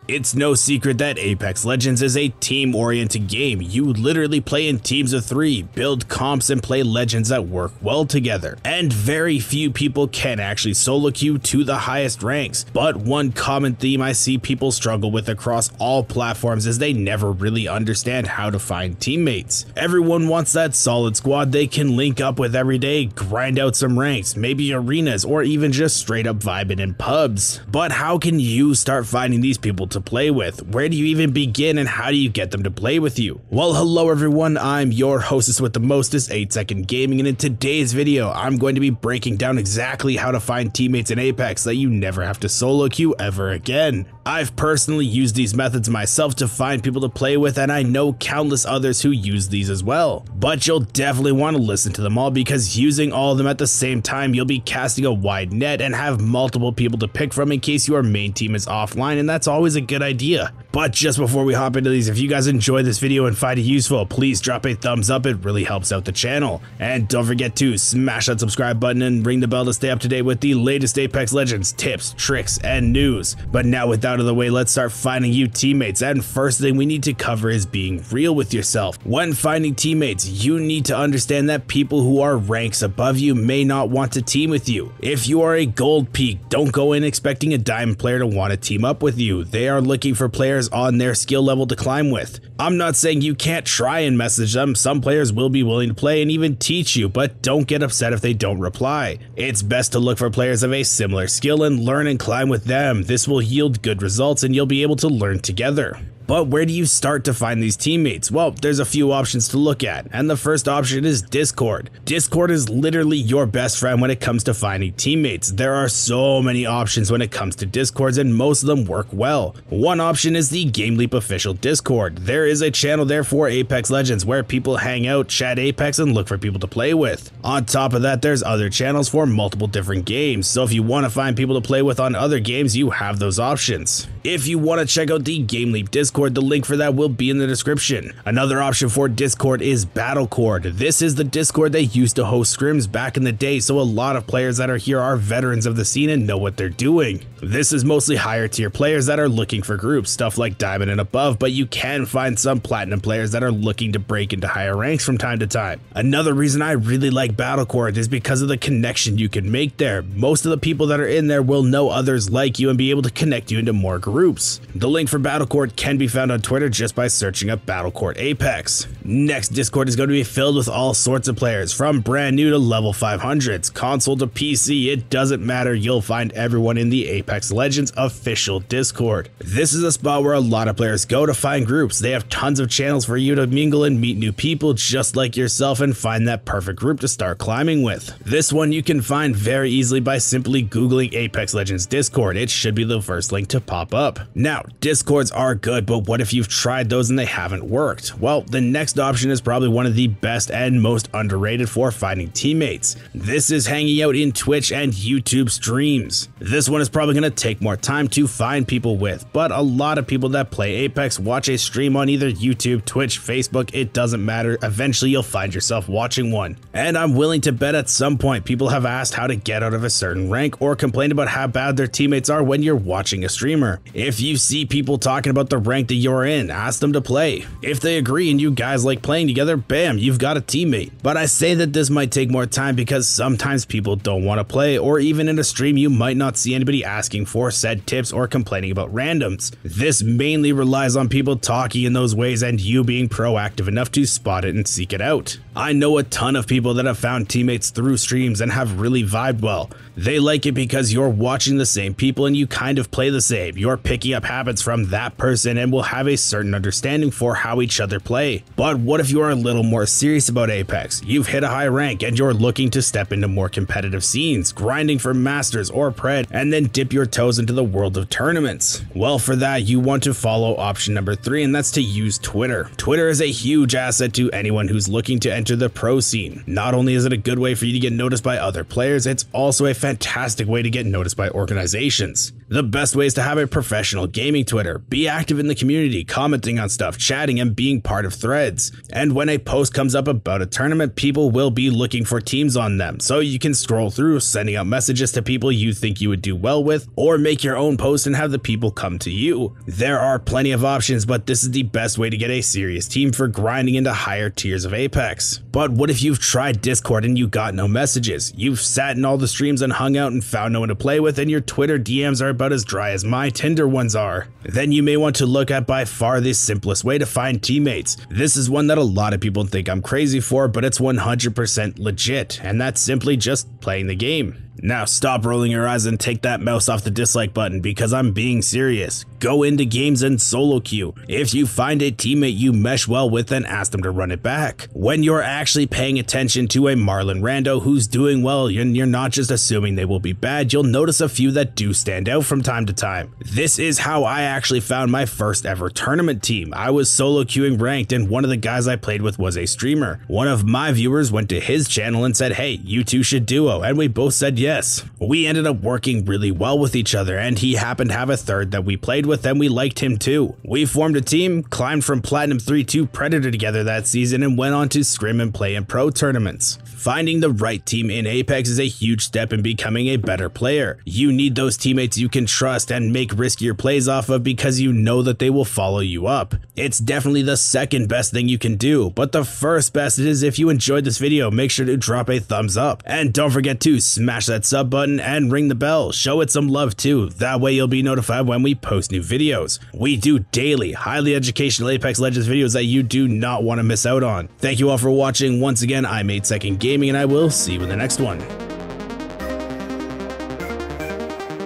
It's no secret that Apex Legends is a team-oriented game. You literally play in teams of 3, build comps, and play legends that work well together. And very few people can actually solo queue to the highest ranks. But one common theme I see people struggle with across all platforms is they never really understand how to find teammates. Everyone wants that solid squad they can link up with every day, grind out some ranks, maybe arenas, or even just straight up vibing in pubs. But how can you start finding these people to play with? Where do you even begin, and how do you get them to play with you? Well, hello everyone, I'm your hostess with the mostest, 8-Second Gaming, and in today's video I'm going to be breaking down exactly how to find teammates in Apex that you never have to solo queue ever again. I've personally used these methods myself to find people to play with, and I know countless others who use these as well. But you'll definitely want to listen to them all, because using all of them at the same time, you'll be casting a wide net and have multiple people to pick from in case your main team is offline, and that's always a good idea. But just before we hop into these, if you guys enjoyed this video and find it useful, please drop a thumbs up, it really helps out the channel. And don't forget to smash that subscribe button and ring the bell to stay up to date with the latest Apex Legends tips, tricks, and news. But now with that out of the way, let's start finding you teammates, and first thing we need to cover is being real with yourself. When finding teammates, you need to understand that people who are ranks above you may not want to team with you. If you are a gold peak, don't go in expecting a diamond player to want to team up with you. They are looking for players on their skill level to climb with. I'm not saying you can't try and message them, some players will be willing to play and even teach you, but don't get upset if they don't reply. It's best to look for players of a similar skill and learn and climb with them. This will yield good results and you'll be able to learn together. But where do you start to find these teammates? Well, there's a few options to look at, and the first option is Discord. Discord is literally your best friend when it comes to finding teammates. There are so many options when it comes to Discords, and most of them work well. One option is the GameLeap official Discord. There is a channel there for Apex Legends where people hang out, chat Apex, and look for people to play with. On top of that, there's other channels for multiple different games, so if you want to find people to play with on other games, you have those options. If you want to check out the GameLeap Discord, the link for that will be in the description. Another option for Discord is Battlecord. This is the Discord that used to host scrims back in the day, so a lot of players that are here are veterans of the scene and know what they're doing. This is mostly higher tier players that are looking for groups, stuff like Diamond and above, but you can find some Platinum players that are looking to break into higher ranks from time to time. Another reason I really like Battlecord is because of the connection you can make there. Most of the people that are in there will know others like you and be able to connect you into more groups. The link for Battlecord can be found on Twitter just by searching up Battlecord Apex. Next, Discord is going to be filled with all sorts of players, from brand new to level 500s, console to PC, it doesn't matter, you'll find everyone in the Apex Legends official Discord. This is a spot where a lot of players go to find groups. They have tons of channels for you to mingle and meet new people just like yourself and find that perfect group to start climbing with. This one you can find very easily by simply googling Apex Legends Discord. It should be the first link to pop up. Now, Discords are good, but what if you've tried those and they haven't worked? Well, the next option is probably one of the best and most underrated for finding teammates. This is hanging out in Twitch and YouTube streams. This one is probably going to take more time to find people with, but a lot of people that play Apex watch a stream on either YouTube, Twitch, Facebook, it doesn't matter, eventually you'll find yourself watching one. And I'm willing to bet at some point people have asked how to get out of a certain rank or complained about how bad their teammates are when you're watching a streamer. If you see people talking about the rank that you're in, ask them to play. If they agree and you guys like playing together, bam, you've got a teammate. But I say that this might take more time because sometimes people don't want to play, or even in a stream you might not see anybody asking for said tips or complaining about randoms. This mainly relies on people talking in those ways and you being proactive enough to spot it and seek it out. I know a ton of people that have found teammates through streams and have really vibed well. They like it because you're watching the same people and you kind of play the same. You're picking up habits from that person and will have a certain understanding for how each other play. But what if you are a little more serious about Apex? You've hit a high rank and you're looking to step into more competitive scenes, grinding for Masters or Pred, and then dip your toes into the world of tournaments. Well, for that you want to follow option number 3, and that's to use Twitter. Twitter is a huge asset to anyone who's looking to enter the pro scene. Not only is it a good way for you to get noticed by other players, it's also a fantastic way to get noticed by organizations. The best way is to have a professional gaming Twitter. Be active in the community, commenting on stuff, chatting, and being part of threads. tournaments. And when a post comes up about a tournament, people will be looking for teams on them, so you can scroll through, sending out messages to people you think you would do well with, or make your own post and have the people come to you. There are plenty of options, but this is the best way to get a serious team for grinding into higher tiers of Apex. But what if you've tried Discord and you got no messages? You've sat in all the streams and hung out and found no one to play with, and your Twitter DMs are about as dry as my Tinder ones are. Then you may want to look at by far the simplest way to find teammates. This is one that a lot of people think I'm crazy for, but it's 100% legit, and that's simply just playing the game. Now stop rolling your eyes and take that mouse off the dislike button, because I'm being serious. Go into games and solo queue. If you find a teammate you mesh well with, then ask them to run it back. When you're actually paying attention to a Marlin rando who's doing well and you're not just assuming they will be bad, you'll notice a few that do stand out from time to time. This is how I actually found my first ever tournament team. I was solo queuing ranked, and one of the guys I played with was a streamer. One of my viewers went to his channel and said, "Hey, you two should duo," and we both said yes. We ended up working really well with each other, and he happened to have a third that we played with, and we liked him too. We formed a team, climbed from Platinum 3 to Predator together that season, and went on to scrim and play in pro tournaments. Finding the right team in Apex is a huge step in becoming a better player. You need those teammates you can trust and make riskier plays off of, because you know that they will follow you up. It's definitely the second best thing you can do, but the first best is if you enjoyed this video, make sure to drop a thumbs up. And don't forget to smash that sub button and ring the bell. Show it some love too, that way you'll be notified when we post new videos. We do daily, highly educational Apex Legends videos that you do not want to miss out on. Thank you all for watching. Once again, I'm 8 Second Gaming, and I will see you in the next one.